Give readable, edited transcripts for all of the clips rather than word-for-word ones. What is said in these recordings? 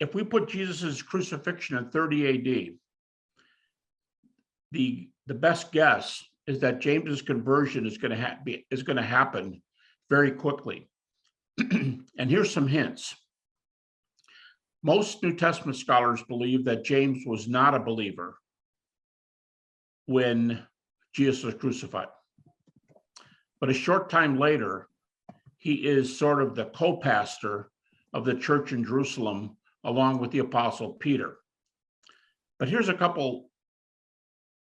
if we put Jesus's crucifixion in 30 AD, the best guess is that James's conversion is going to happen very quickly. And here's some hints. Most New Testament scholars believe that James was not a believer when Jesus was crucified. But a short time later, he is sort of the co-pastor of the church in Jerusalem, along with the apostle Peter. But here's a couple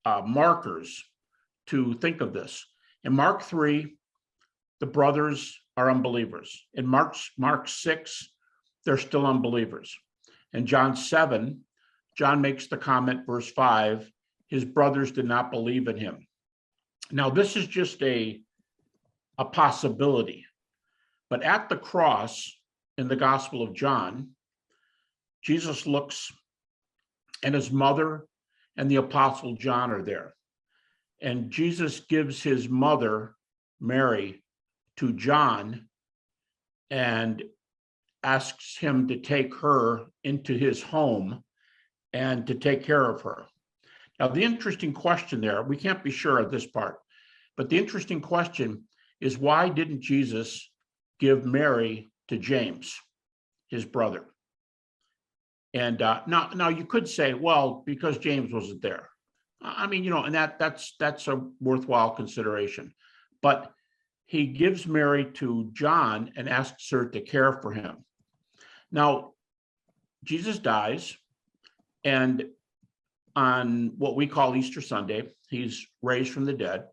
markers to think of this. In Mark 3, the brothers are unbelievers. In Mark 6, they're still unbelievers. In John 7, John makes the comment, verse 5, his brothers did not believe in him. Now, this is just a possibility. But at the cross in the Gospel of John, Jesus looks and his mother and the apostle John are there. And Jesus gives his mother, Mary, to John and asks him to take her into his home and to take care of her. Now, the interesting question there, we can't be sure of this part, but the interesting question is, why didn't Jesus give Mary to James, his brother? And now you could say, well, because James wasn't there. I mean, and that's a worthwhile consideration. But he gives Mary to John and asks her to care for him. Now, Jesus dies, and on what we call Easter Sunday, he's raised from the dead.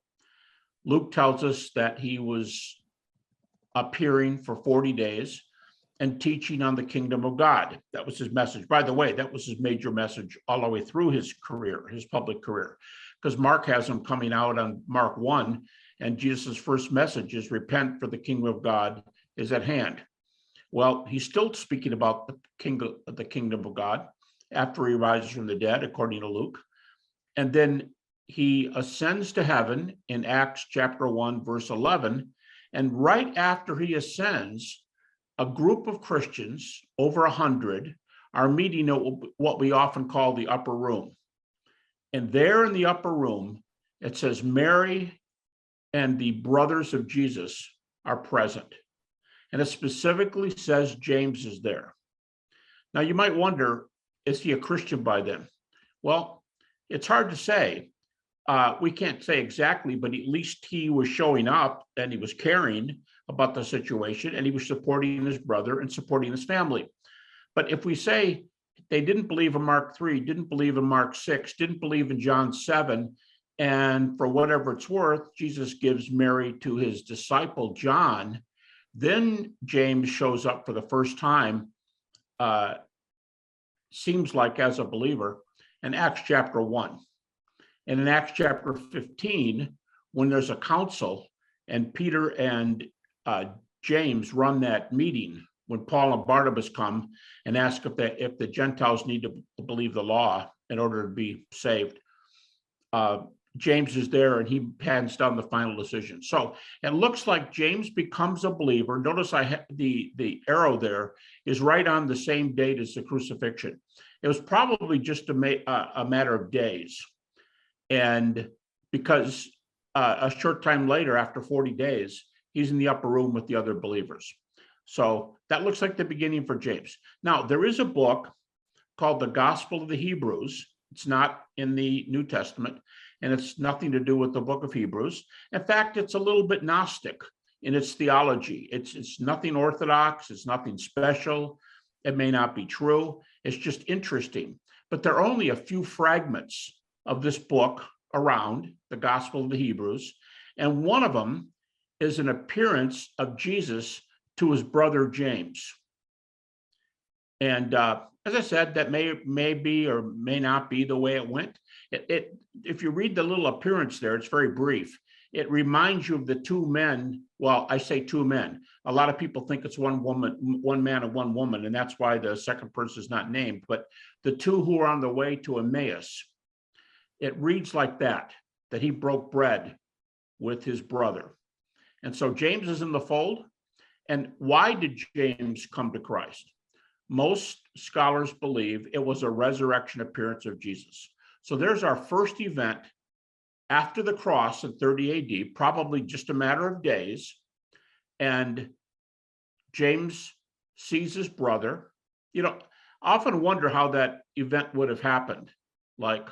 Luke tells us that he was appearing for 40 days and teaching on the kingdom of God. That was his message. By the way, that was his major message all the way through his career, his public career, because Mark has him coming out on Mark 1, and Jesus' first message is, repent, for the kingdom of God is at hand. Well, he's still speaking about the kingdom of God after he rises from the dead, according to Luke. And then he ascends to heaven in Acts chapter 1, verse 11. And right after he ascends, a group of Christians, over 100, are meeting at what we often call the upper room. And there in the upper room, it says Mary and the brothers of Jesus are present. And it specifically says James is there. Now, you might wonder, is he a Christian by then? Well, it's hard to say. We can't say exactly, but at least he was showing up and he was caring about the situation, and he was supporting his brother and supporting his family. But if we say they didn't believe in Mark 3, didn't believe in Mark 6, didn't believe in John 7, and for whatever it's worth, Jesus gives Mary to his disciple John, then James shows up for the first time, seems like as a believer, in Acts chapter 1. And in Acts chapter 15, when there's a council and Peter and James run that meeting, when Paul and Barnabas come and ask if the Gentiles need to believe the law in order to be saved, James is there and he hands down the final decision. So it looks like James becomes a believer. Notice the arrow there is right on the same date as the crucifixion. It was probably just a matter of days. And because a short time later, after 40 days, he's in the upper room with the other believers. So that looks like the beginning for James. Now, there is a book called the Gospel of the Hebrews. It's not in the New Testament, and it's nothing to do with the book of Hebrews. In fact, it's a little bit Gnostic in its theology. It's nothing orthodox. It's nothing special. It may not be true. It's just interesting. But there are only a few fragments of this book around, the Gospel of the Hebrews, and one of them is an appearance of Jesus to his brother James. And as I said, that may be or may not be the way it went. If you read the little appearance there, it's very brief. It reminds you of the two men. Well, I say two men. A lot of people think it's one man and one woman, and that's why the second person is not named. But the two who are on the way to Emmaus, it reads like that he broke bread with his brother. And so James is in the fold. And why did James come to Christ? Most scholars believe it was a resurrection appearance of Jesus. So there's our first event after the cross in 30 AD, probably just a matter of days. And James sees his brother. I often wonder how that event would have happened. Like,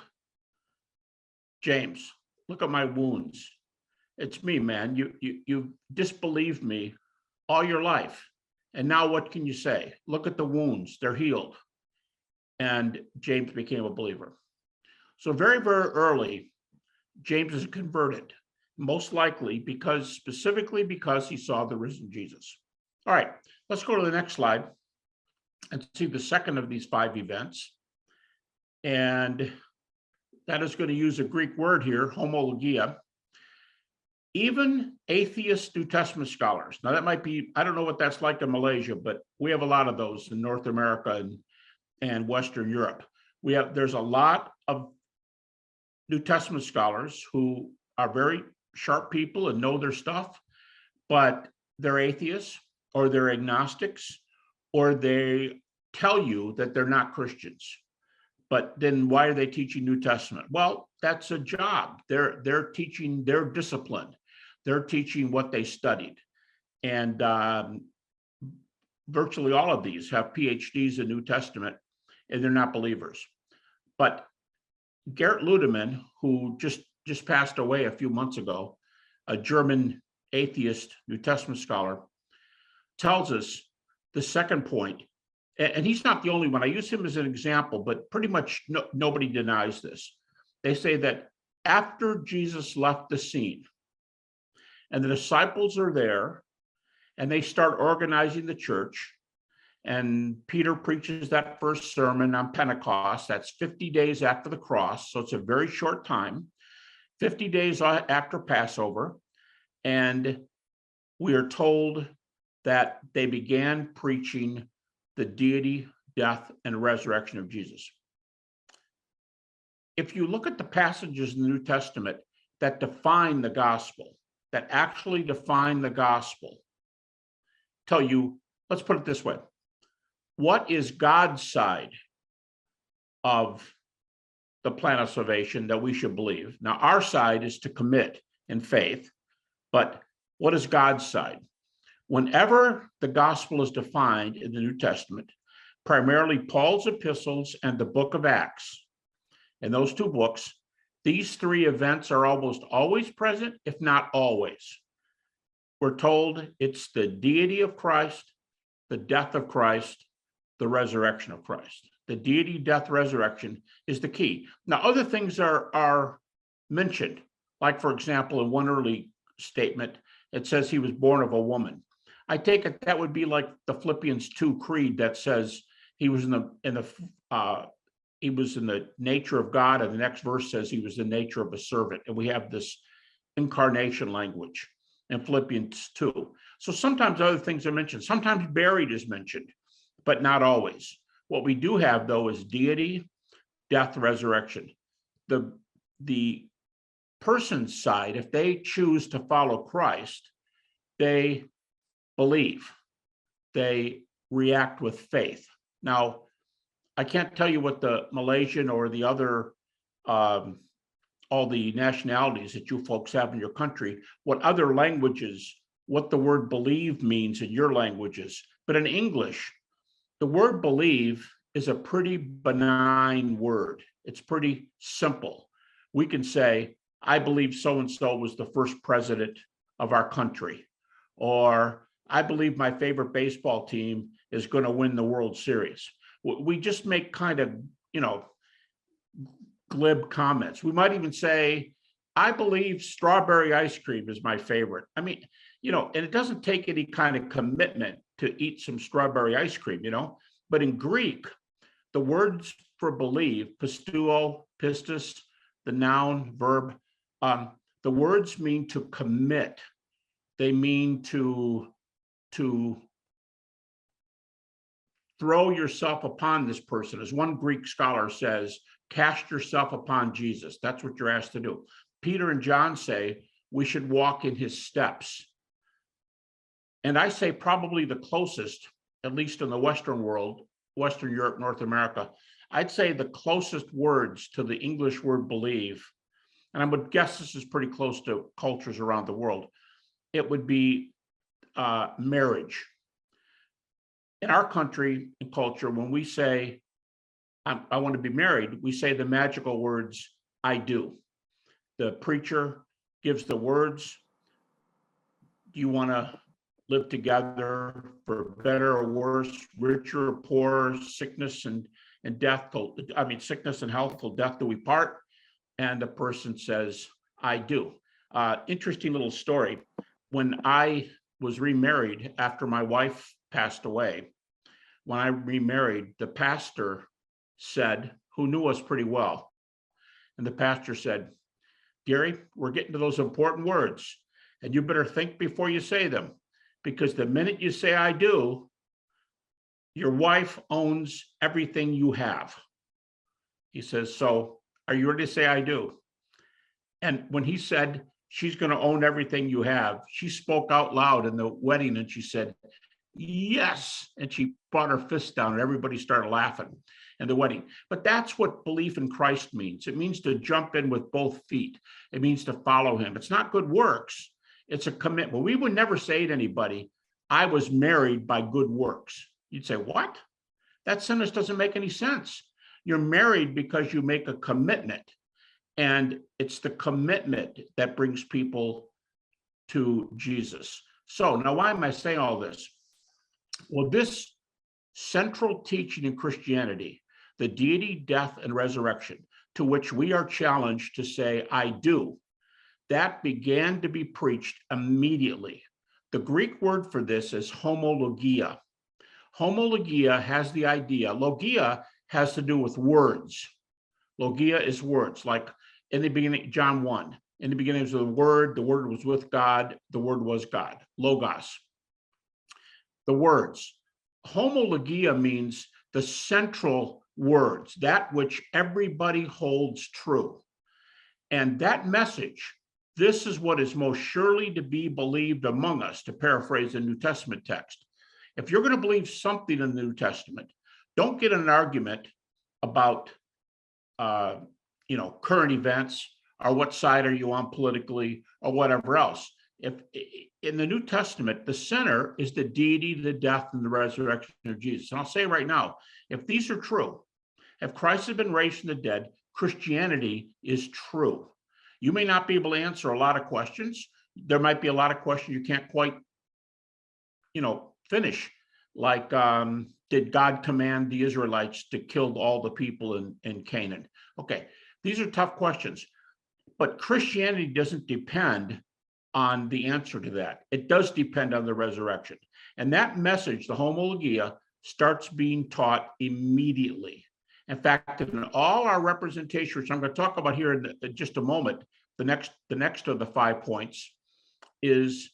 James, look at my wounds. It's me, man. You disbelieved me all your life. And now what can you say? Look at the wounds, they're healed. And James became a believer. So very, very early, James is converted, most likely specifically because he saw the risen Jesus. All right, let's go to the next slide and see the second of these 5 events. And that is going to use a Greek word here, homologia. Even atheist New Testament scholars, now that might be, I don't know what that's like in Malaysia, but we have a lot of those in North America and Western Europe. There's a lot of New Testament scholars who are very sharp people and know their stuff, but they're atheists or they're agnostics, or they tell you that they're not Christians. But then why are they teaching New Testament? Well, that's a job. They're teaching their discipline. They're teaching what they studied. And virtually all of these have PhDs in New Testament, and they're not believers. But Gerrit Ludemann, who just passed away a few months ago, a German atheist New Testament scholar, tells us the second point. And he's not the only one. I use him as an example, but pretty much nobody denies this. They say that after Jesus left the scene and the disciples are there and they start organizing the church, and Peter preaches that first sermon on Pentecost. That's 50 days after the cross. So it's a very short time, 50 days after Passover. And we are told that they began preaching the deity, death, and resurrection of Jesus. If you look at the passages in the New Testament that define the gospel, that actually define the gospel, tell you, let's put it this way. What is God's side of the plan of salvation that we should believe? Now, our side is to commit in faith, but what is God's side? Whenever the gospel is defined in the New Testament, primarily Paul's epistles and the book of Acts, in those 2 books, these 3 events are almost always present, if not always. We're told it's the deity of Christ, the death of Christ, the resurrection of Christ. The deity, death, resurrection is the key. Now, other things are mentioned, like, for example, in one early statement, it says he was born of a woman. I take it that would be like the Philippians 2 creed that says he was in the nature of God, and the next verse says he was the nature of a servant. And we have this incarnation language in Philippians 2. So sometimes other things are mentioned. Sometimes buried is mentioned, but not always. What we do have, though, is deity, death, resurrection. The person's side, if they choose to follow Christ, they believe, they react with faith. Now, I can't tell you what the Malaysian or the other, all the nationalities that you folks have in your country, what other languages, what the word believe means in your languages. But in English, the word believe is a pretty benign word. It's pretty simple. We can say, I believe so-and-so was the first president of our country, or I believe my favorite baseball team is going to win the World Series. We just make kind of, glib comments. We might even say, I believe strawberry ice cream is my favorite. I mean, and it doesn't take any kind of commitment to eat some strawberry ice cream, But in Greek, the words for believe, pisteuo, pistis, the noun, verb, the words mean to commit. They mean to throw yourself upon this person. As one Greek scholar says, cast yourself upon Jesus. That's what you're asked to do. Peter and John say we should walk in his steps. And I say probably the closest, at least in the Western world, Western Europe, North America, I'd say the closest words to the English word believe, and I would guess this is pretty close to cultures around the world, it would be marriage. In our country and culture, when we say, I want to be married, we say the magical words, I do. The preacher gives the words. Do you want to live together for better or worse, richer or poorer, sickness and death, sickness and health till death do we part? And the person says, I do. Interesting little story. When I was remarried after my wife passed away, when I remarried, the pastor said, who knew us pretty well, and the pastor said, Gary, we're getting to those important words, and you better think before you say them, because the minute you say I do, your wife owns everything you have. He says, so are you ready to say I do? And when he said, she's going to own everything you have, she spoke out loud in the wedding and she said, yes. And she brought her fist down and everybody started laughing in the wedding. But that's what belief in Christ means. It means to jump in with both feet. It means to follow him. It's not good works. It's a commitment. We would never say to anybody, I was married by good works. You'd say, what? That sentence doesn't make any sense. You're married because you make a commitment. And it's the commitment that brings people to Jesus. So now why am I saying all this? Well, this central teaching in Christianity, the deity, death, and resurrection, to which we are challenged to say, I do, that began to be preached immediately. The Greek word for this is homologia. Homologia has the idea, logia has to do with words. Logia is words, like in the beginning, John 1, in the beginning was the word was with God, the word was God, logos. The words. Homologia means the central words, that which everybody holds true. And that message, this is what is most surely to be believed among us, to paraphrase the New Testament text. If you're going to believe something in the New Testament, don't get in an argument about current events or what side are you on politically or whatever else. If in the New Testament, the center is the deity, the death, and the resurrection of Jesus. And I'll say right now, if these are true, if Christ has been raised from the dead, Christianity is true. You may not be able to answer a lot of questions. There might be a lot of questions you can't quite, finish. Like, did God command the Israelites to kill all the people in Canaan? Okay, these are tough questions. But Christianity doesn't depend on the answer to that. It does depend on the resurrection. And that message, the homologia, starts being taught immediately. In fact, in all our representation, which I'm going to talk about here in just a moment, the next of the 5 points is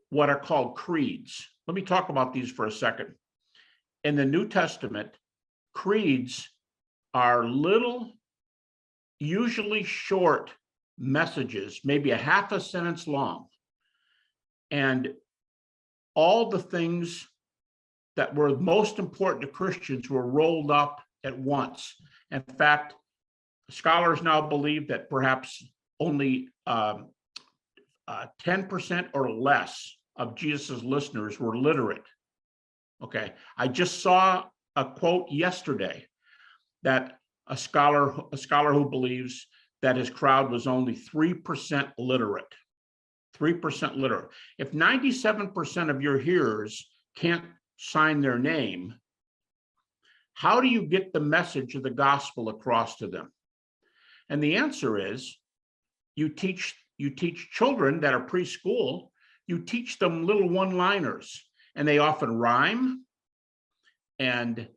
what are called creeds. Let me talk about these for a second. In the New Testament, creeds are little, usually short messages, maybe a half a sentence long. And all the things that were most important to Christians were rolled up at once. In fact, scholars now believe that perhaps only 10% or less of Jesus's listeners were literate. Okay, I just saw a quote yesterday that a scholar who believes that his crowd was only 3% literate. 3% literate. If 97% of your hearers can't sign their name, how do you get the message of the gospel across to them? And the answer is you teach children that are preschool, you teach them little one-liners, and they often rhyme, and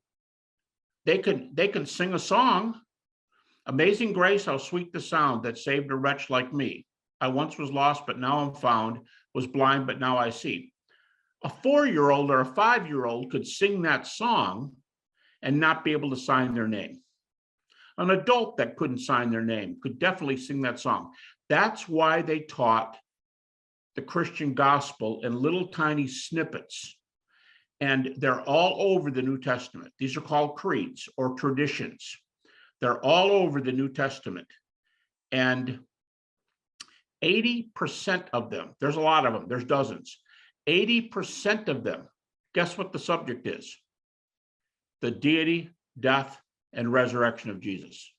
they can sing a song. Amazing grace, how sweet the sound that saved a wretch like me. I once was lost, but now I'm found, was blind, but now I see. A 4-year-old or a 5-year-old could sing that song and not be able to sign their name. An adult that couldn't sign their name could definitely sing that song. That's why they taught the Christian gospel in little tiny snippets. and they're all over the New Testament. These are called creeds or traditions. They're all over the New Testament. And 80% of them, there's a lot of them, there's dozens, 80% of them, guess what the subject is? The deity, death, and resurrection of Jesus.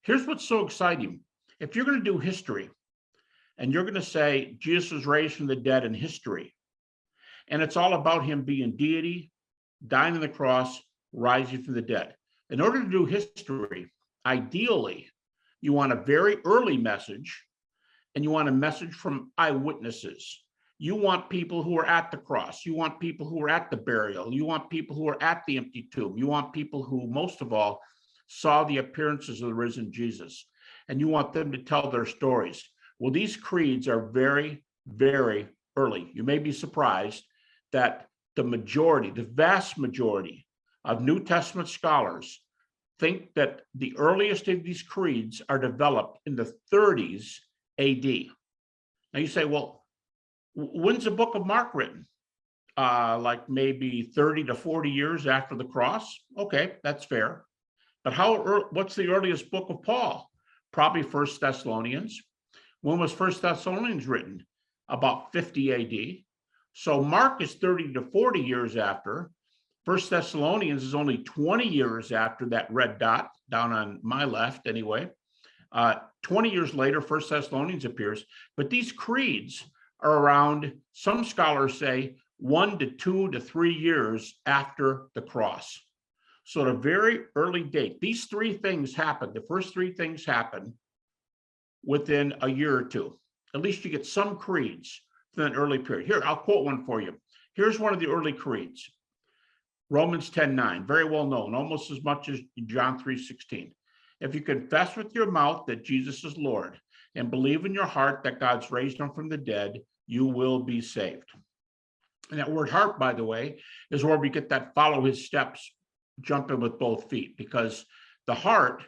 Here's what's so exciting. If you're going to do history, and you're going to say Jesus was raised from the dead in history, and it's all about him being deity, dying on the cross, rising from the dead. In order to do history, ideally, you want a very early message, and you want a message from eyewitnesses. You want people who are at the cross. You want people who are at the burial. You want people who are at the empty tomb. You want people who, most of all, saw the appearances of the risen Jesus. And you want them to tell their stories. Well, these creeds are very, very early. You may be surprised that the majority, the vast majority of New Testament scholars think that the earliest of these creeds are developed in the 30s AD. Now you say, well, when's the book of Mark written? Like maybe 30 to 40 years after the cross? Okay, that's fair. But what's the earliest book of Paul? Probably 1 Thessalonians. When was 1 Thessalonians written? About 50 AD. So Mark is 30 to 40 years after. 1 Thessalonians is only 20 years after that red dot down on my left anyway. 20 years later, 1 Thessalonians appears. But these creeds are around, some scholars say, 1 to 2 to 3 years after the cross. So at a very early date, these three things happen. The first three things happen within a year or two. At least you get some creeds from an early period. Here, I'll quote one for you. Here's one of the early creeds. Romans 10:9, very well known, almost as much as John 3:16. If you confess with your mouth that Jesus is Lord and believe in your heart that God's raised him from the dead, you will be saved. And that word heart, by the way, is where we get that follow his steps, jumping with both feet, because the heart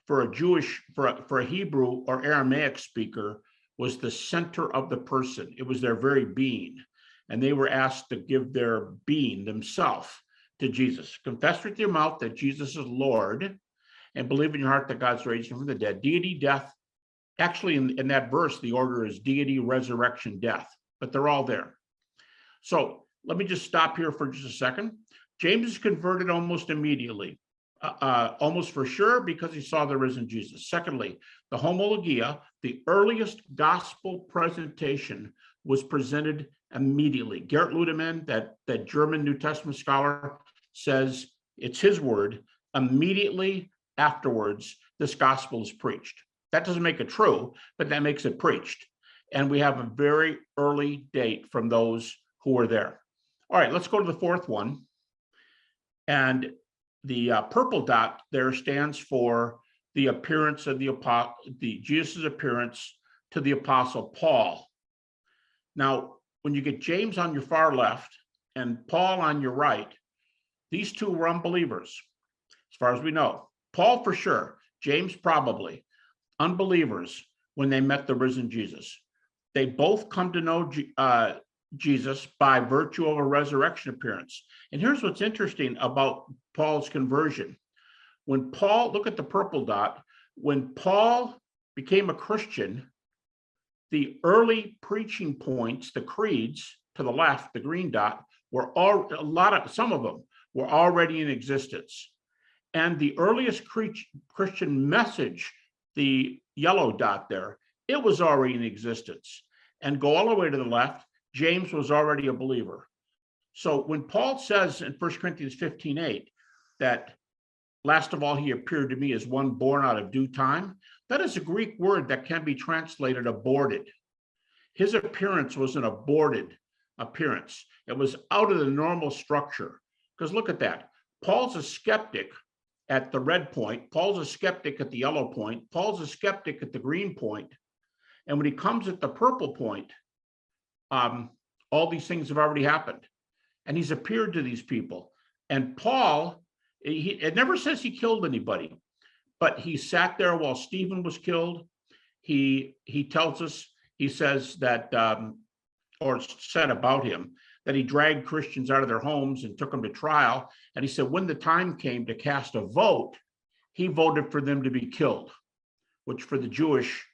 for a Hebrew or Aramaic speaker was the center of the person. It was their very being. And they were asked to give their being, themselves, to Jesus. Confess with your mouth that Jesus is Lord and believe in your heart that God's raised him from the dead. Deity, death. Actually, in that verse, the order is deity, resurrection, death, but they're all there. So let me just stop here for just a second. James is converted almost immediately, almost for sure, because he saw the risen Jesus. Secondly, the homologia, the earliest gospel presentation, was presented immediately. Gerrit Ludemann, that German New Testament scholar, says it's his word, immediately afterwards, this gospel is preached. That doesn't make it true, but that makes it preached. And we have a very early date from those who were there. All right, let's go to the fourth one. And the purple dot there stands for the appearance of Jesus' appearance to the Apostle Paul. Now, when you get James on your far left and Paul on your right, these two were unbelievers, as far as we know. Paul for sure, James probably, unbelievers when they met the risen Jesus. They both come to know Jesus by virtue of a resurrection appearance. And here's what's interesting about Paul's conversion. When Paul, look at the purple dot, when Paul became a Christian, the early preaching points, the creeds to the left, the green dot, some of them were already in existence. And the earliest Christian message, the yellow dot there, it was already in existence. And go all the way to the left, James was already a believer. So when Paul says in 1 Corinthians 15:8 that last of all he appeared to me as one born out of due time, that is a Greek word that can be translated aborted. His appearance was an aborted appearance. It was out of the normal structure. Because look at that. Paul's a skeptic at the red point. Paul's a skeptic at the yellow point. Paul's a skeptic at the green point. And when he comes at the purple point, all these things have already happened. And he's appeared to these people. And Paul, it never says he killed anybody, but he sat there while Stephen was killed. He tells us, he says that, or said about him, that he dragged Christians out of their homes and took them to trial. And he said, when the time came to cast a vote, he voted for them to be killed, which for the Jewish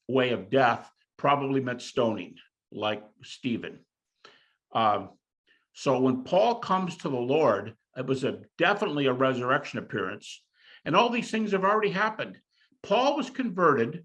way of death probably meant stoning, like Stephen. So when Paul comes to the Lord, it was definitely a resurrection appearance. And all these things have already happened. Paul was converted,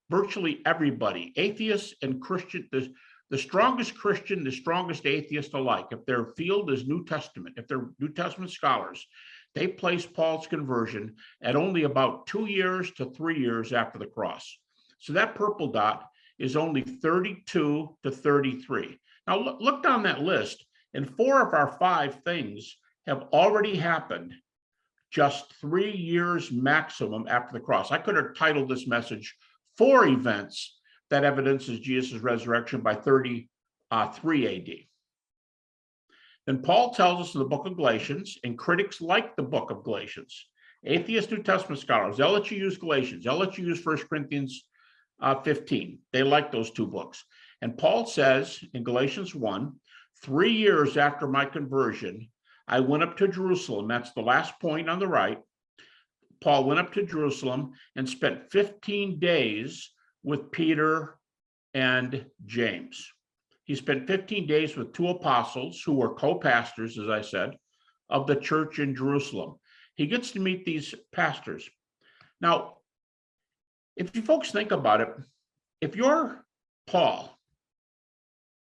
virtually everybody, atheists and Christian, the strongest Christian, the strongest atheist alike. If their field is New Testament, if they're New Testament scholars, they place Paul's conversion at only about 2 years to 3 years after the cross. So that purple dot is only 32 to 33. Now look down that list, and 4 of our 5 things have already happened just 3 years maximum after the cross. I could have titled this message 4 events that evidences Jesus' resurrection by 33 AD. Then Paul tells us in the book of Galatians, and critics like the book of Galatians, atheist New Testament scholars, they'll let you use Galatians, they'll let you use 1 Corinthians 15. They like those 2 books. And Paul says in Galatians 1, 3 years after my conversion, I went up to Jerusalem. That's the last point on the right. Paul went up to Jerusalem and spent 15 days with Peter and James. He spent 15 days with 2 apostles who were co-pastors, as I said, of the church in Jerusalem. He gets to meet these pastors. Now, if you folks think about it, if you're Paul,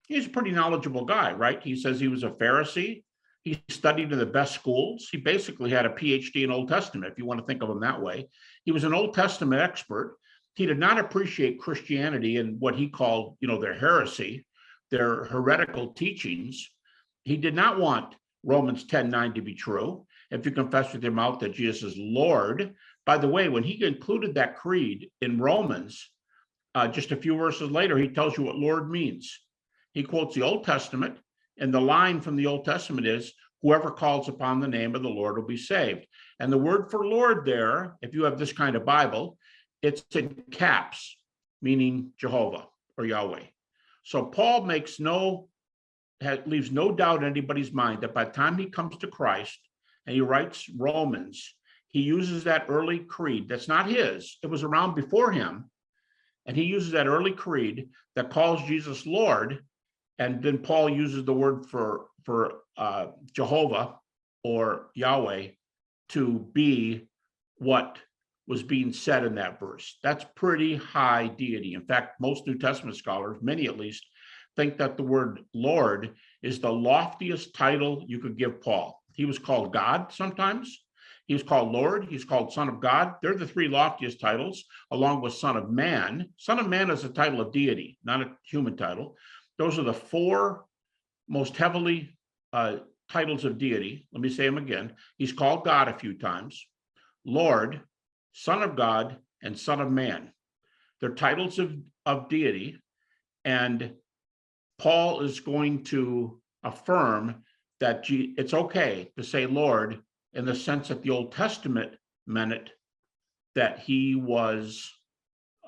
he's a pretty knowledgeable guy, right? He says he was a Pharisee. He studied in the best schools. He basically had a PhD in Old Testament, if you want to think of him that way. He was an Old Testament expert. He did not appreciate Christianity and what he called, their heresy, their heretical teachings. He did not want Romans 10:9 to be true. If you confess with your mouth that Jesus is Lord. By the way, when he included that creed in Romans, just a few verses later, he tells you what Lord means. He quotes the Old Testament, and the line from the Old Testament is, whoever calls upon the name of the Lord will be saved. And the word for Lord there, if you have this kind of Bible, it's in caps, meaning Jehovah or Yahweh. So Paul leaves no doubt in anybody's mind that by the time he comes to Christ and he writes Romans, he uses that early creed that's not his, it was around before him, and he uses that early creed that calls Jesus Lord. And then Paul uses the word for Jehovah or Yahweh to be what was being said in that verse. That's pretty high deity. In fact, most New Testament scholars, many at least, think that the word Lord is the loftiest title you could give Paul. He was called God sometimes. He was called Lord. He's called Son of God. They're the 3 loftiest titles, along with Son of Man. Son of Man is a title of deity, not a human title. Those are the 4 most heavily titles of deity. Let me say them again. He's called God a few times, Lord, Son of God, and Son of Man. They're titles of deity. And Paul is going to affirm that it's okay to say Lord in the sense that the Old Testament meant it, that he was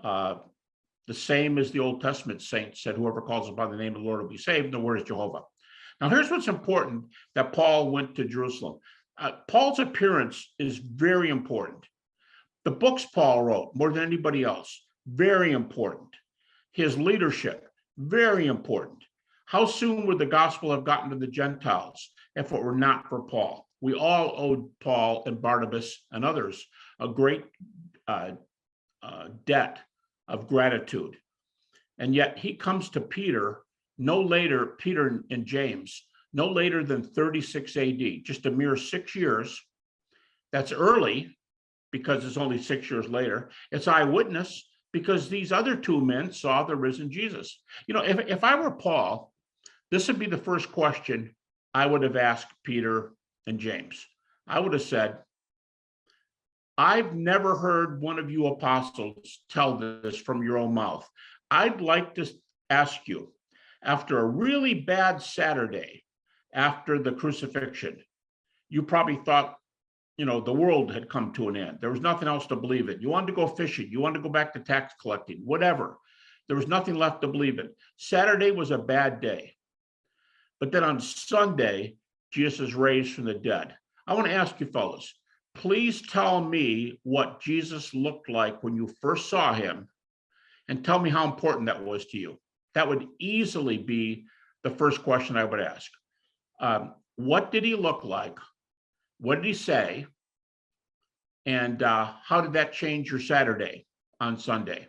the same as the Old Testament saints said, whoever calls upon the name of the Lord will be saved. And the word is Jehovah. Now, here's what's important, that Paul went to Jerusalem. Paul's appearance is very important. The books Paul wrote, more than anybody else, very important. His leadership, very important. How soon would the gospel have gotten to the Gentiles if it were not for Paul? We all owed Paul and Barnabas and others a great debt of gratitude. And yet he comes to Peter and James, no later than 36 AD, just a mere 6 years. That's early because it's only 6 years later. It's eyewitness because these other 2 men saw the risen Jesus. If I were Paul, this would be the first question I would have asked Peter and James. I would have said, I've never heard one of you apostles tell this from your own mouth. I'd like to ask you, after a really bad Saturday, after the crucifixion, you probably thought, the world had come to an end. There was nothing else to believe in. You wanted to go fishing. You wanted to go back to tax collecting, whatever. There was nothing left to believe in. Saturday was a bad day. But then on Sunday, Jesus is raised from the dead. I want to ask you fellas, please tell me what Jesus looked like when you first saw him, and tell me how important that was to you. That would easily be the first question I would ask. What did he look like? What did he say? And how did that change your Saturday on Sunday?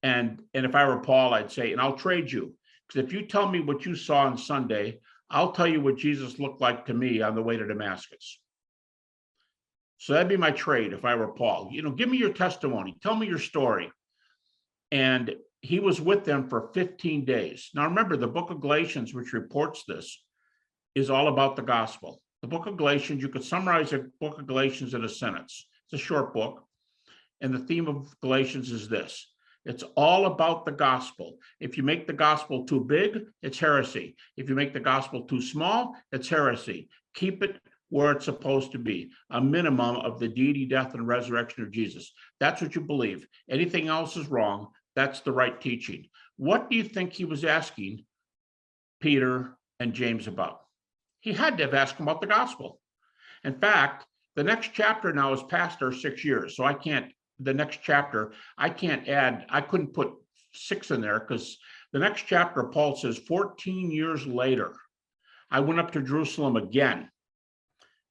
And if I were Paul, I'd say, and I'll trade you, because if you tell me what you saw on Sunday, I'll tell you what Jesus looked like to me on the way to Damascus. So that'd be my trade if I were Paul. Give me your testimony. Tell me your story. And he was with them for 15 days. Now remember, the book of Galatians, which reports this, is all about the gospel. The book of Galatians, you could summarize the book of Galatians in a sentence. It's a short book. And the theme of Galatians is this: it's all about the gospel. If you make the gospel too big, it's heresy. If you make the gospel too small, it's heresy. Keep it where it's supposed to be, a minimum of the deity, death, and resurrection of Jesus. That's what you believe. Anything else is wrong. That's the right teaching. What do you think he was asking Peter and James about? He had to have asked them about the gospel. In fact, the next chapter now is past our 6 years. So I couldn't put 6 in there, because the next chapter, Paul says, 14 years later, I went up to Jerusalem again.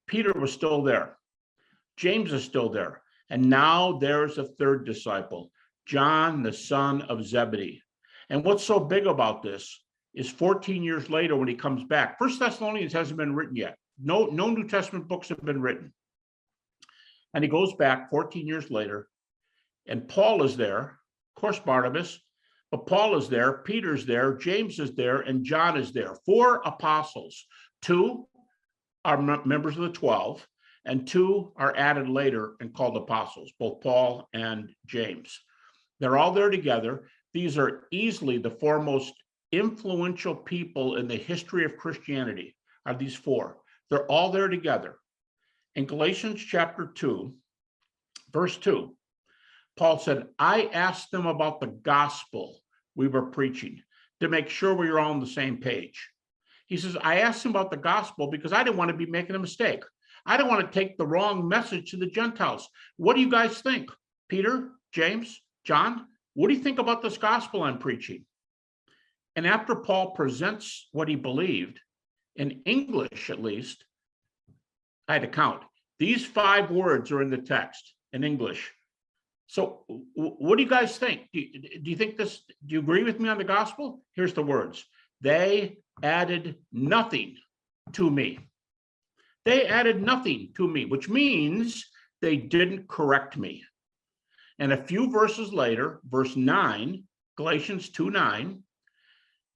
Peter was still there. James is still there. And now there's a third disciple, John, the son of Zebedee. And what's so big about this is 14 years later, when he comes back, 1 Thessalonians hasn't been written yet. No New Testament books have been written. And he goes back 14 years later, and Paul is there, of course, Barnabas, but Paul is there, Peter's there, James is there, and John is there. 4 apostles. 2 are members of the 12, and 2 are added later and called apostles, both Paul and James. They're all there together. These are easily the 4 most influential people in the history of Christianity, are these 4. They're all there together. In Galatians chapter 2, verse 2, Paul said, I asked them about the gospel we were preaching to make sure we were all on the same page. He says, I asked them about the gospel because I didn't want to be making a mistake. I don't want to take the wrong message to the Gentiles. What do you guys think? Peter, James, John, what do you think about this gospel I'm preaching? And after Paul presents what he believed, in English at least, I had to count. These 5 words are in the text in English. So what do you guys think? Do you think this? Do you agree with me on the gospel? Here's the words. They added nothing to me. They added nothing to me, which means they didn't correct me. And a few verses later, verse 9, Galatians 2:9,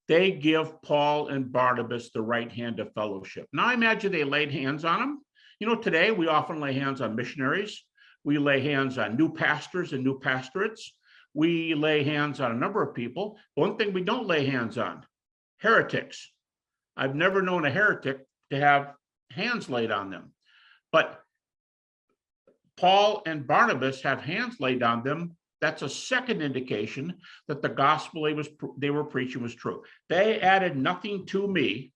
they give Paul and Barnabas the right hand of fellowship. Now, I imagine they laid hands on them. Today we often lay hands on missionaries. We lay hands on new pastors and new pastorates. We lay hands on a number of people. One thing we don't lay hands on, heretics. I've never known a heretic to have hands laid on them. But Paul and Barnabas have hands laid on them. That's a second indication that the gospel they were preaching was true. They added nothing to me.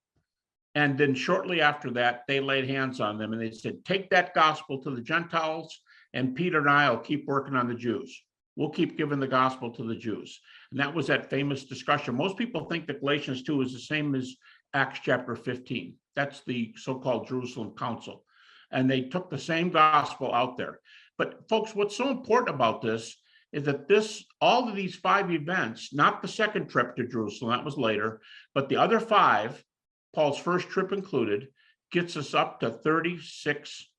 And then shortly after that, they laid hands on them and they said, take that gospel to the Gentiles, and Peter and I will keep working on the Jews. We'll keep giving the gospel to the Jews. And that was that famous discussion. Most people think that Galatians 2 is the same as Acts chapter 15. That's the so-called Jerusalem Council. And they took the same gospel out there. But folks, what's so important about this is that all of these 5 events, not the second trip to Jerusalem, that was later, but the other 5, Paul's first trip included, gets us up to 36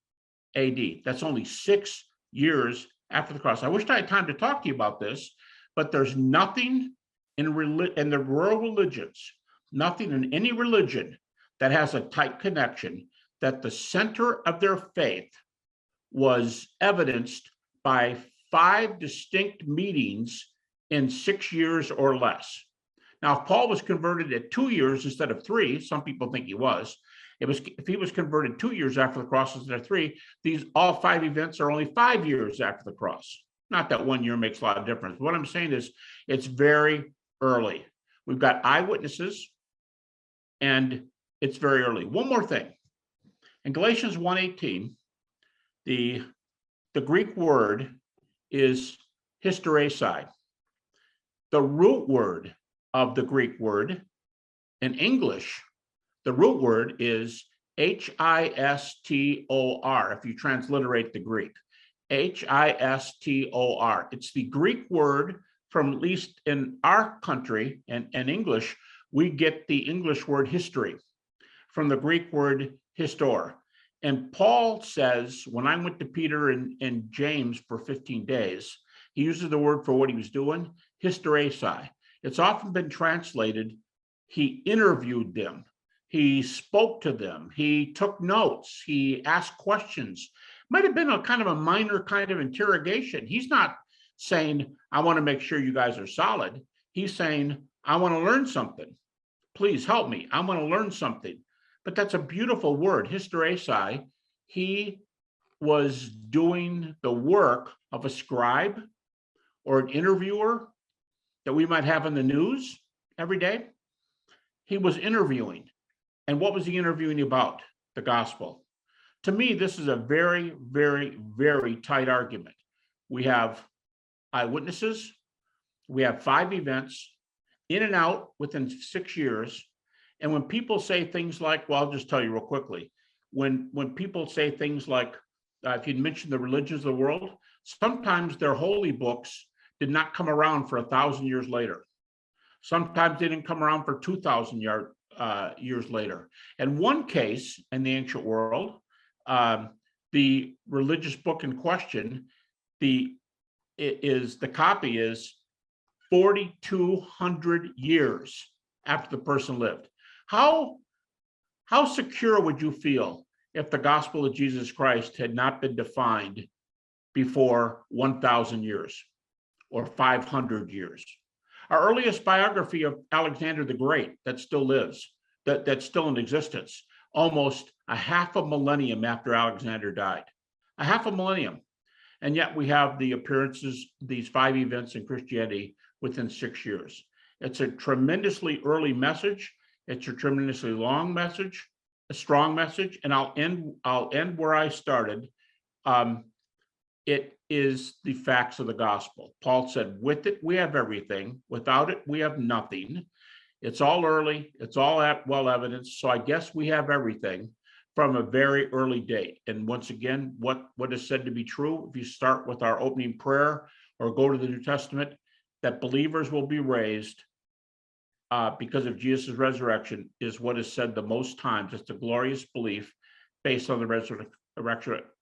AD. That's only 6 years after the cross. I wish I had time to talk to you about this, but there's nothing in the world religions, nothing in any religion that has a tight connection that the center of their faith was evidenced by 5 distinct meetings in 6 years or less. Now, if Paul was converted at 2 years instead of 3, some people think he was. If he was converted 2 years after the cross instead of 3, all 5 events are only 5 years after the cross. Not that 1 year makes a lot of difference. What I'm saying is it's very early. We've got eyewitnesses. and it's very early. One more thing. In Galatians 1:18, the Greek word is hysteresis. The root word of the Greek word in English, the root word is Histor, if you transliterate the Greek. Histor. It's the Greek word from, at least in our country and English, we get the English word history from the Greek word histor. And Paul says, when I went to Peter and James for 15 days, he uses the word for what he was doing, hysteresi. It's often been translated, he interviewed them, he spoke to them, he took notes, he asked questions. Might have been a kind of a minor kind of interrogation. He's not saying, I want to make sure you guys are solid. He's saying, I want to learn something. Please help me. I want to learn something. But that's a beautiful word, hysteresi. He was doing the work of a scribe or an interviewer that we might have in the news every day. He was interviewing. And what was he interviewing about? The gospel. To me, this is a very, very, very tight argument. We have eyewitnesses. We have 5 events in and out within 6 years. And when people say things like, well, I'll just tell you real quickly, when people say things like, if you'd mention the religions of the world, sometimes their holy books did not come around for 1,000 years later. Sometimes they didn't come around for 2,000 years later. In one case in the ancient world, the religious book in question, the copy is 4,200 years after the person lived. How secure would you feel if the gospel of Jesus Christ had not been defined before 1,000 years or 500 years? Our earliest biography of Alexander the Great that still lives, that's still in existence, almost a half a millennium after Alexander died, a half a millennium. And yet we have the appearances, these 5 events in Christianity within 6 years. It's a tremendously early message. It's a tremendously long message, a strong message. And I'll end where I started. It is the facts of the gospel. Paul said, with it, we have everything. Without it, we have nothing. It's all early. It's all well evidenced. So I guess we have everything from a very early date. And once again, what is said to be true, if you start with our opening prayer or go to the New Testament, that believers will be raised because of Jesus' resurrection is what is said the most times. It's a glorious belief based on the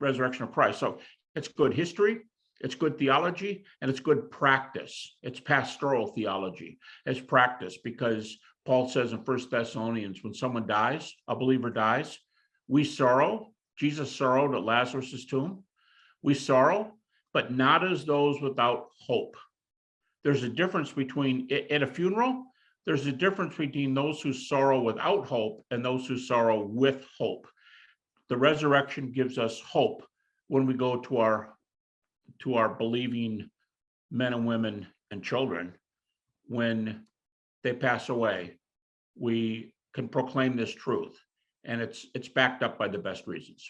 resurrection of Christ. So it's good history, it's good theology, and it's good practice. It's pastoral theology. It's practice, because Paul says in 1 Thessalonians, when someone dies, a believer dies, we sorrow. Jesus sorrowed at Lazarus' tomb. We sorrow, but not as those without hope. There's a difference between, at a funeral, there's a difference between those who sorrow without hope and those who sorrow with hope. The resurrection gives us hope when we go to our believing men and women and children. When they pass away, we can proclaim this truth, and it's backed up by the best reasons.